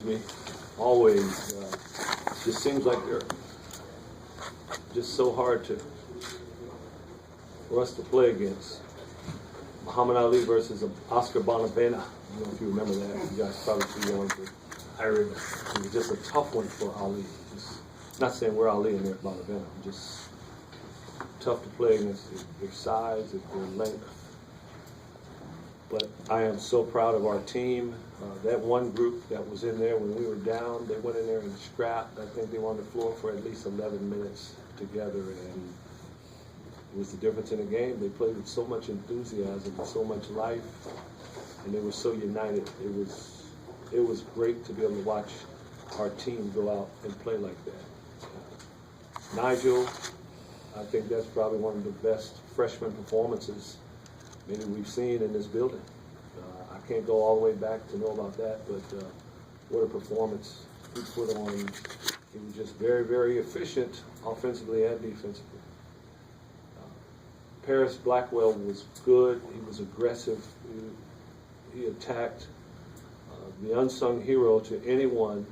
Me, always. Just seems like they're just so hard for us to play against. Muhammad Ali versus Oscar Bonavena. I don't know if you remember that. You guys probably too young, but I remember. It was just a tough one for Ali. Just, not saying we're Ali and they're Bonavena. Just tough to play against their size, their length. But I am so proud of our team. That one group that was in there when we were down, they went in there and scrapped. I think they were on the floor for at least 11 minutes together, and it was the difference in the game. They played with so much enthusiasm and so much life, and they were so united. It was great to be able to watch our team go out and play like that. Nigel, I think that's probably one of the best freshman performances maybe we've seen in this building. I can't go all the way back to know about that, but what a performance he put on. He was just very, very efficient offensively and defensively. Paris Blackwell was good. He was aggressive. He attacked. The unsung hero to anyone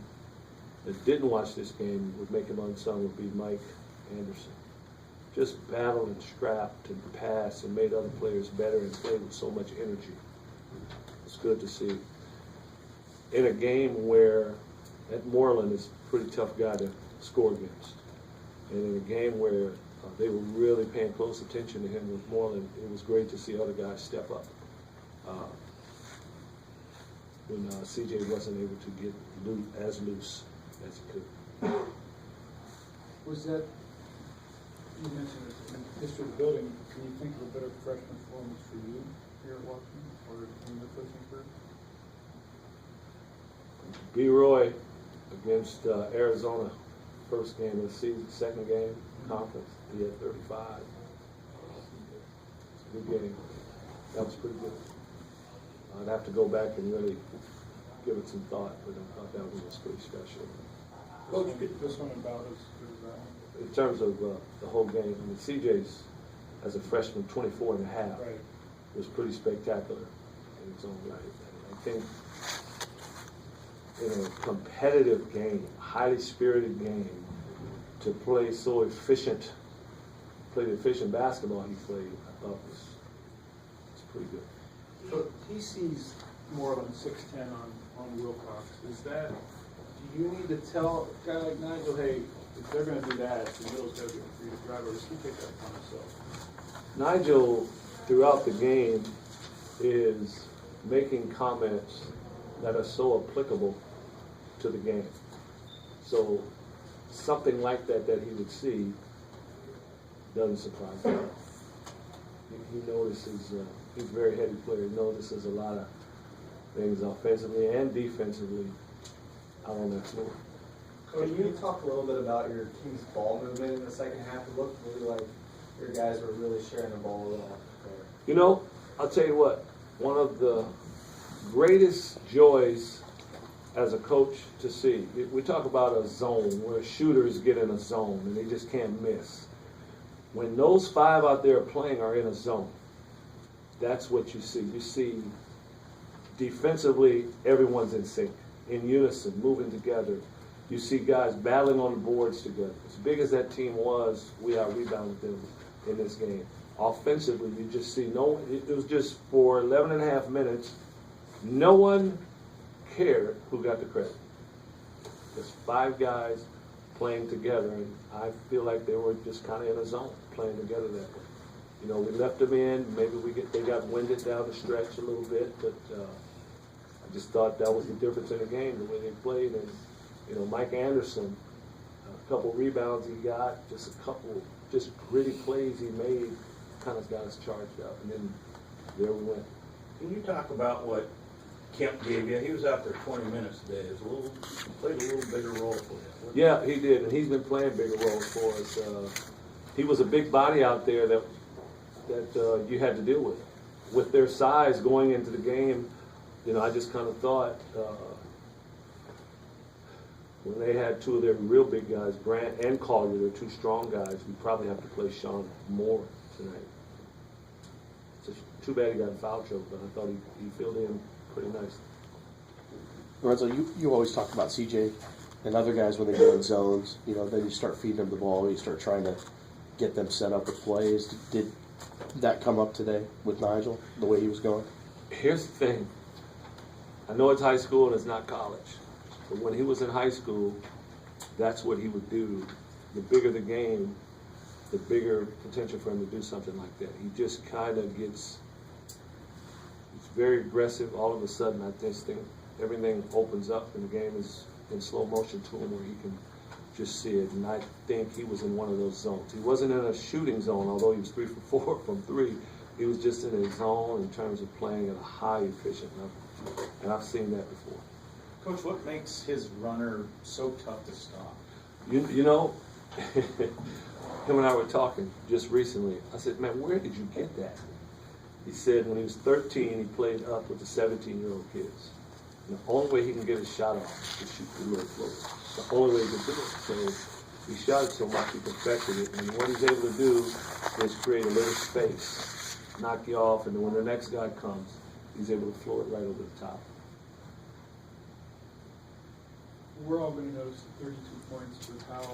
that didn't watch this game would make him unsung would be Mike Anderson. Just battled and scrapped and passed and made other players better and played with so much energy. It's good to see. In a game where at Moreland is a pretty tough guy to score against, and in a game where they were really paying close attention to him with Moreland, it was great to see other guys step up. When CJ wasn't able to get as loose as he could. Was that, you mentioned it in the history of the building, can you think of a better freshman performance for you here at Washington or in your coaching career? B. Roy against Arizona, first game of the season, second game, conference, he had 35. It's a good game. That was pretty good. I'd have to go back and really give it some thought, but I thought that one was pretty special. Coach, this one about as good as that one? In terms of the whole game, I mean, CJ's, as a freshman, 24 and a half, right, was pretty spectacular in its own right. And I think in a competitive game, highly spirited game, to play so efficient, play the efficient basketball he played, I thought was pretty good. So he sees more than 6'10" on Wilcox. Is that, do you need to tell a guy like Nigel, hey, if they're going to do that, the middle's got to be a free driver, or does he take that upon himself? Nigel, throughout the game, is making comments that are so applicable to the game. So something like that he would see doesn't surprise me. He notices, he's a very heady player. He notices a lot of things offensively and defensively out on that floor. Can you talk a little bit about your team's ball movement in the second half? It looked really like your guys were really sharing the ball a little there. You know, I'll tell you what, one of the greatest joys as a coach to see, we talk about a zone where shooters get in a zone and they just can't miss. When those five out there playing are in a zone, that's what you see. You see defensively, everyone's in sync, in unison, moving together. You see guys battling on the boards together. As big as that team was, we out-rebounded them in this game. Offensively, you just see it was just for 11 and a half minutes, no one cared who got the credit. Just five guys playing together, and I feel like they were just kind of in a zone, playing together that way. You know, we left them in. Maybe they got winded down the stretch a little bit, but I just thought that was the difference in the game, the way they played. And you know, Mike Anderson, a couple rebounds he got, just a couple just gritty plays he made, kind of got us charged up, and then there we went. Can you talk about what Kemp gave you? He was out there 20 minutes today. Played a little bigger role for you. Yeah, he did, and he's been playing bigger roles for us. He was a big body out there that you had to deal with. With their size going into the game, you know, I just kind of thought when they had two of their real big guys, Grant and Collier, they're two strong guys, we probably have to play Sean more tonight. It's just too bad he got in foul trouble, but I thought he filled in pretty nicely. Lorenzo, you always talk about CJ and other guys when they go in zones. You know, then you start feeding them the ball. You start trying to get them set up with plays. Did that come up today with Nigel, the way he was going? Here's the thing. I know it's high school and it's not college, but when he was in high school, that's what he would do. The bigger the game, the bigger potential for him to do something like that. He just kind of gets, he's very aggressive. All of a sudden, I just think everything opens up and the game is in slow motion to him where he can just see it. And I think he was in one of those zones. He wasn't in a shooting zone, although he was 3 for 4 from 3. He was just in a zone in terms of playing at a high efficient level. And I've seen that before. Coach, what makes his runner so tough to stop? You know, him and I were talking just recently. I said, man, where did you get that? He said when he was 13, he played up with the 17-year-old kids. And the only way he can get his shot off is to shoot the little float. The only way he could do it. So he shot it so much he perfected it. And what he's able to do is create a little space, knock you off, and then when the next guy comes, he's able to float it right over the top. We're all going to notice the 32 points, but how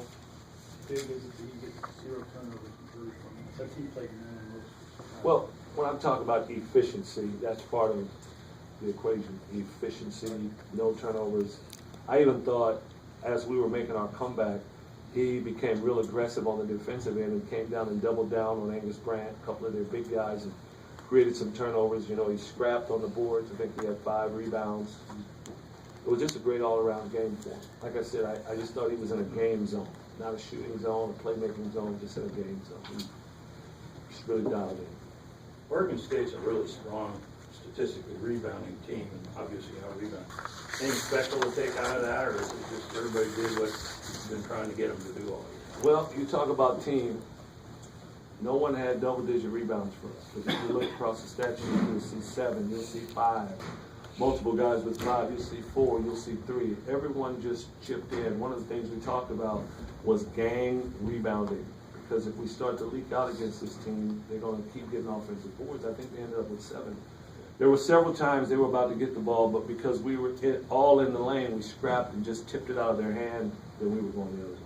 big is it that you get 0 turnovers in Bruce? That team played 9 most. Well, when I'm talking about efficiency, that's part of the equation. Efficiency, no turnovers. I even thought, as we were making our comeback, he became real aggressive on the defensive end and came down and doubled down on Angus Grant, a couple of their big guys, and created some turnovers. You know, he scrapped on the boards. I think he had 5 rebounds. It was just a great all-around game for him. Like I said, I just thought he was in a game zone, not a shooting zone, a playmaking zone, just in a game zone. He just really dialed in. Oregon State's a really strong, statistically rebounding team, and obviously how rebound. Anything special to take out of that, or is it just everybody did what you've been trying to get them to do all year? Well, you talk about team. No one had double-digit rebounds for us. Because if you look across the stat sheet, you'll see 7, you'll see 5. Multiple guys with 5, you'll see 4, you'll see 3. Everyone just chipped in. One of the things we talked about was gang rebounding. Because if we start to leak out against this team, they're going to keep getting offensive boards. I think they ended up with 7. There were several times they were about to get the ball, but because we were all in the lane, we scrapped and just tipped it out of their hand, then we were going the other way.